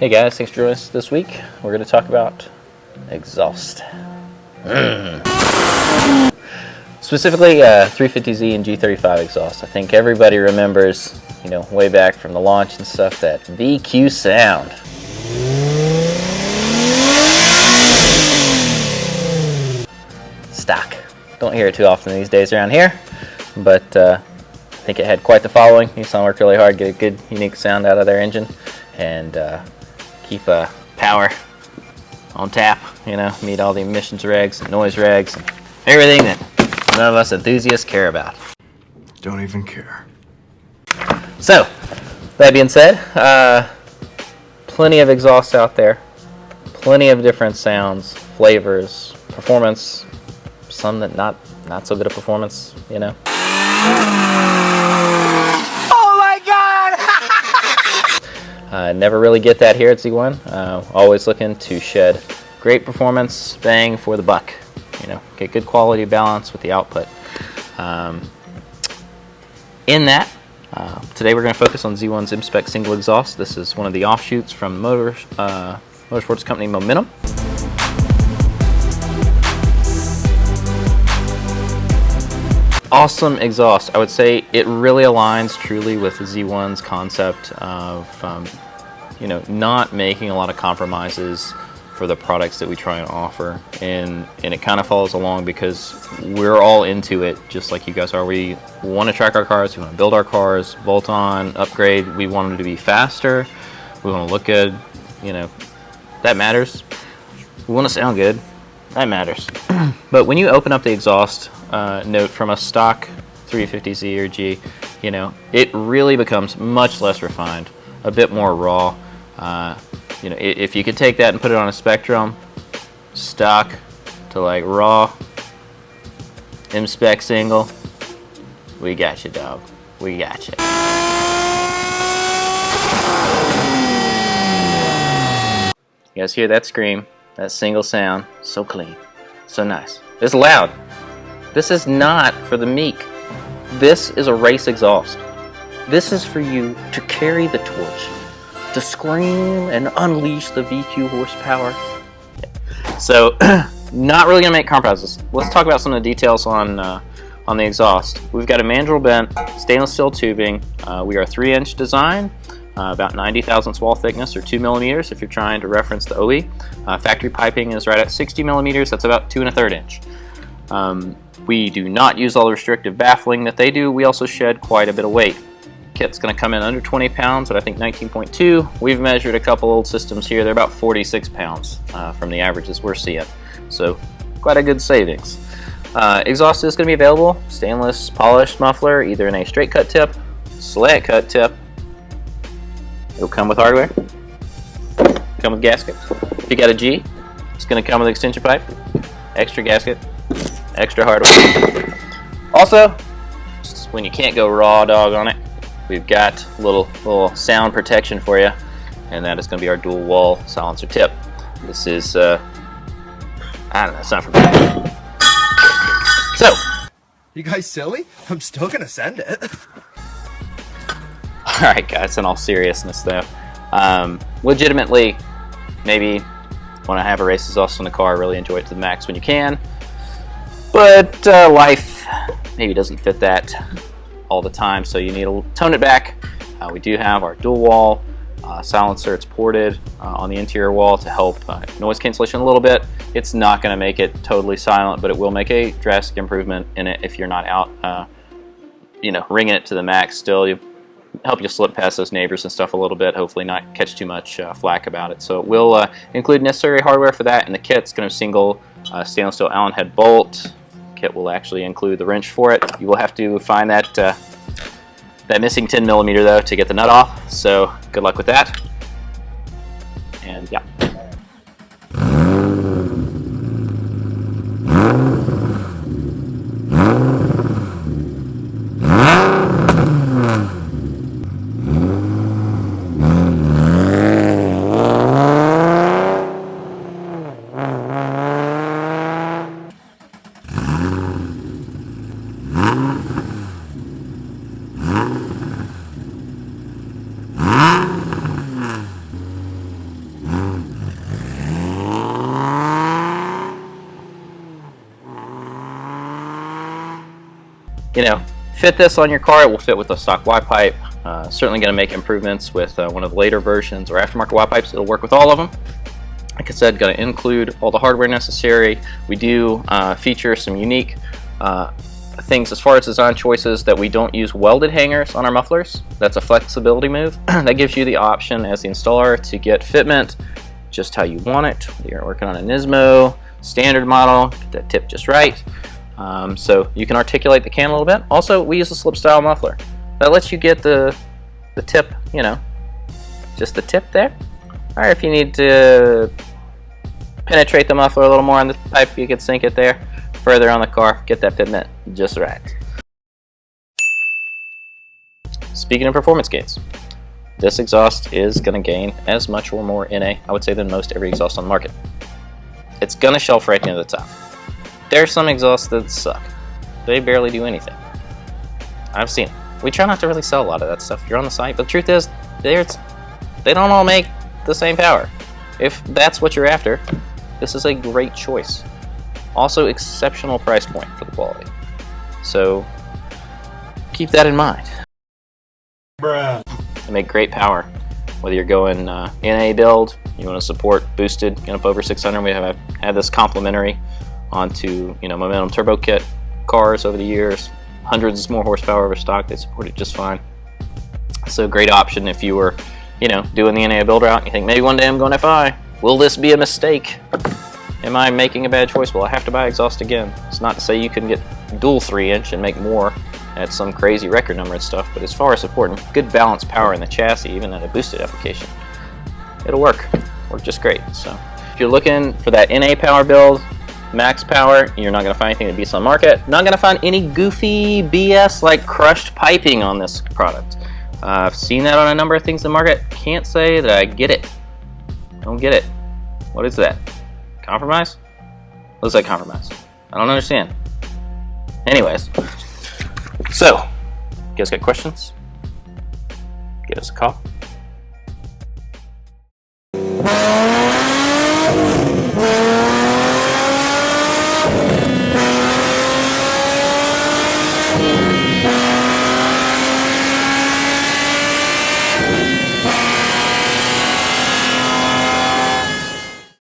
Hey guys, thanks for joining us this week. We're going to talk about exhaust. Specifically 350Z and G35 exhaust. I think everybody remembers, way back from the launch and stuff, that VQ sound. Stock. Don't hear it too often these days around here, but I think it had quite the following. Nissan worked really hard to get a good, unique sound out of their engine and keep power on tap, meet all the emissions regs and noise regs and everything that none of us enthusiasts care about. Don't even care. So, that being said, plenty of exhausts out there, plenty of different sounds, flavors, performance, some that not so good at performance, Oh my God! Never really get that here at Z1. Always looking to shed great performance, bang for the buck. Get good quality balance with the output. In that, today we're going to focus on Z1's M-Spec single exhaust. This is one of the offshoots from motorsports company Momentum. Awesome exhaust. I would say it really aligns truly with Z1's concept of not making a lot of compromises for the products that we try and offer, and it kind of follows along because we're all into it just like you guys are. We want to track our cars, we want to build our cars, bolt on, upgrade. We want them to be faster, we want to look good, that matters. We want to sound good, that matters. But when you open up the exhaust note from a stock 350Z or G, it really becomes much less refined, a bit more raw. If you could take that and put it on a spectrum, stock to like raw, M-Spec single, we got you, dog. We got you. You guys hear that scream? That single sound, so clean, so nice. It's loud. This is not for the meek. This is a race exhaust. This is for you to carry the torch, to scream and unleash the VQ horsepower. So, not really gonna make compromises. Let's talk about some of the details on the exhaust. We've got a mandrel bent stainless steel tubing. We are a 3-inch design, about 90 thousandths wall thickness, or 2 millimeters if you're trying to reference the OE. Factory piping is right at 60 millimeters. That's about 2 1/3 inch. We do not use all the restrictive baffling that they do. We also shed quite a bit of weight. Kit's going to come in under 20 pounds at I think 19.2. We've measured a couple old systems here. They're about 46 pounds from the averages we're seeing. So quite a good savings. Exhaust is going to be available. Stainless polished muffler, either in a straight cut tip, slant cut tip. It'll come with hardware. Come with gasket. If you got a G, it's going to come with extension pipe, extra gasket, extra hardware. Also, just when you can't go raw dog on it, we've got a little sound protection for you, and that is going to be our dual wall silencer tip. This is, I don't know, it's not for me. So, You guys silly? I'm still gonna send it. alright guys, in all seriousness though, legitimately, maybe want to have a race exhaust in the car, really enjoy it to the max when you can, but life maybe doesn't fit that all the time, so you need to tone it back. We do have our dual wall silencer. It's ported on the interior wall to help noise cancellation a little bit. It's not going to make it totally silent, but it will make a drastic improvement in it if you're not out ringing it to the max. Still, you help you slip past those neighbors and stuff a little bit, hopefully not catch too much flack about it. So it will include necessary hardware for that, and the kit's going to single stainless steel Allen head bolt. Kit will actually include the wrench for it. You will have to find that missing 10 millimeter though to get the nut off, so good luck with that. And yeah. you know, fit this on your car. It will fit with a stock Y pipe. Certainly going to make improvements with one of the later versions or aftermarket Y pipes. It'll work with all of them. Like I said, going to include all the hardware necessary. We do feature some unique things as far as design choices, that we don't use welded hangers on our mufflers. That's a flexibility move. That gives you the option as the installer to get fitment just how you want it. You're working on a Nismo standard model, get that tip just right. So you can articulate the can a little bit. Also, we use a slip style muffler. That lets you get the tip, you know, just the tip there. Or if you need to penetrate the muffler a little more on the pipe, you can sink it there. Further on the car, get that fitment just right. Speaking of performance gains, this exhaust is going to gain as much or more NA, I would say, than most every exhaust on the market. It's going to shelf right near the top. There's some exhausts that suck. They barely do anything. I've seen it. We try not to really sell a lot of that stuff if you're on the site, but the truth is, they don't all make the same power. If that's what you're after, this is a great choice. Also, exceptional price point for the quality. So, keep that in mind. Bruh. They make great power. Whether you're going NA build, you want to support boosted, get up over 600. We have had this complementary onto, you know, Momentum Turbo Kit cars over the years. Hundreds more horsepower over stock. They support it just fine. So great option if you were, you know, doing the NA build route and you think maybe one day I'm going FI. Will this be a mistake? Am I making a bad choice? Well, I have to buy exhaust again. It's not to say you can get dual 3-inch and make more at some crazy record number and stuff, but as far as supporting good balanced power in the chassis, even at a boosted application, it'll work just great. So if you're looking for that NA power build, max power, you're not going to find anything that beats on the market. Not going to find any goofy BS like crushed piping on this product. I've seen that on a number of things in the market. Can't say that I get it. Don't get it. What is that? Compromise? Looks like compromise. I don't understand. Anyways, so, you guys got questions? Give us a call.